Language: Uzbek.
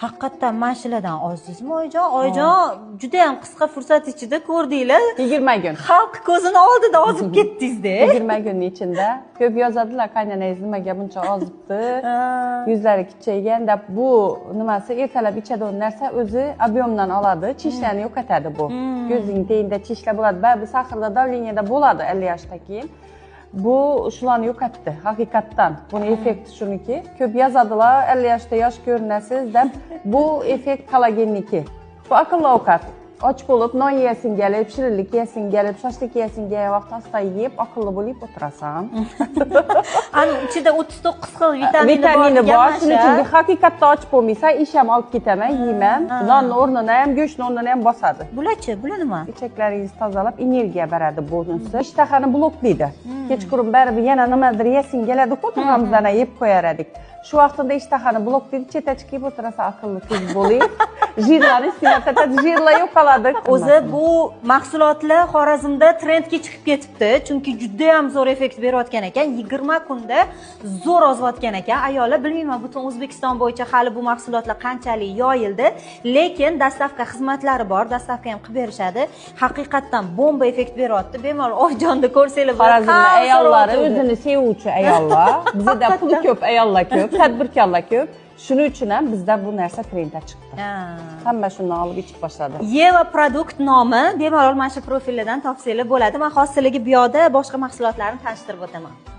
Haqiqatdan mashinadan ozdingizmi oyijon? Oyijon juda ham qisqa fursat ichida ko'rdinglar. 20 kun. Xalq ko'zini oldida ozib ketdingiz-da. 20 kunning ichida ko'p yozadilar, qaynanangiz nimaga buncha ozibdi, yuzlari kichaygan deb. Bu nimasi ertalab ichadigan narsa o'zi объемdan oladi, chishlarni yo'qotadi bu. Ko'zing tagida chishlar bo'ladi, ba'zi sahrda davleniyada bo'ladi 50 yoshdan keyin. Bu shularni yo'qotdi haqiqatdan. Buni effekti shuniki. Ko'p yozadilar 50 yoshda yosh ko'rinasiz deb. Bu effekt kollagenniki. Bu aqlli ovqat. Och bo'lib, non yeyasin kelib, shirinlik yeyasin kelib, shoshlik yeyasin kelgan vaqtda asta yeb, aqlli bo'lib o'tirasan. Ani ichida 39 xil vitamini bor. Shuning uchun haqiqatda och bo'lmaysan, ish ham olib ketaman, yeyman. Nonni o'rnini ham, go'shtni o'rnini ham bosadi. Bularchi, bular nima? Ichaklaringizni tozalab, energiya beradi bunisi. Ishtahani bloklaydi. Kechqurun baribir yana nimadir yesin keladi-ku, turg'amizdan yeb qo'yar edik. Shu vaqtida ishtahani bloklaydi, chetachi kiyib o'tirasa aqlli ko'z bo'lib, jirlarni sinatadi, jirlar yo'qoladi. O'zi bu mahsulotlar Xorazmda trendga chiqib ketibdi, chunki juda ham zo'r effekt berayotgan ekan. 20 kunda zo'r ozayotgan ekan. Ayollar, bilmayman butun O'zbekiston bo'yicha hali bu mahsulotlar qanchalik yoyildi, lekin dastavka xizmatlari bor, dastavka ham qilib berishadi. Haqiqatdan bomba effekt beryapti. Bemalol Oyjonni ko'rsanglar bo'ladi. Xorazmda ayollari o'zini sevuvchi ayollar, bizda puli ko'p ayollar ko'p, tadbirkorlar ko'p. Shuning uchun ham bizda bu narsa trendga chiqdi. Hamma shundan olib ichib boshladi. Yeva produkt nomi bemalol mana shu profillardan topsanglar bo'ladi. Men xossiligi bu yoqda boshqa mahsulotlarni tanishtirib o'taman.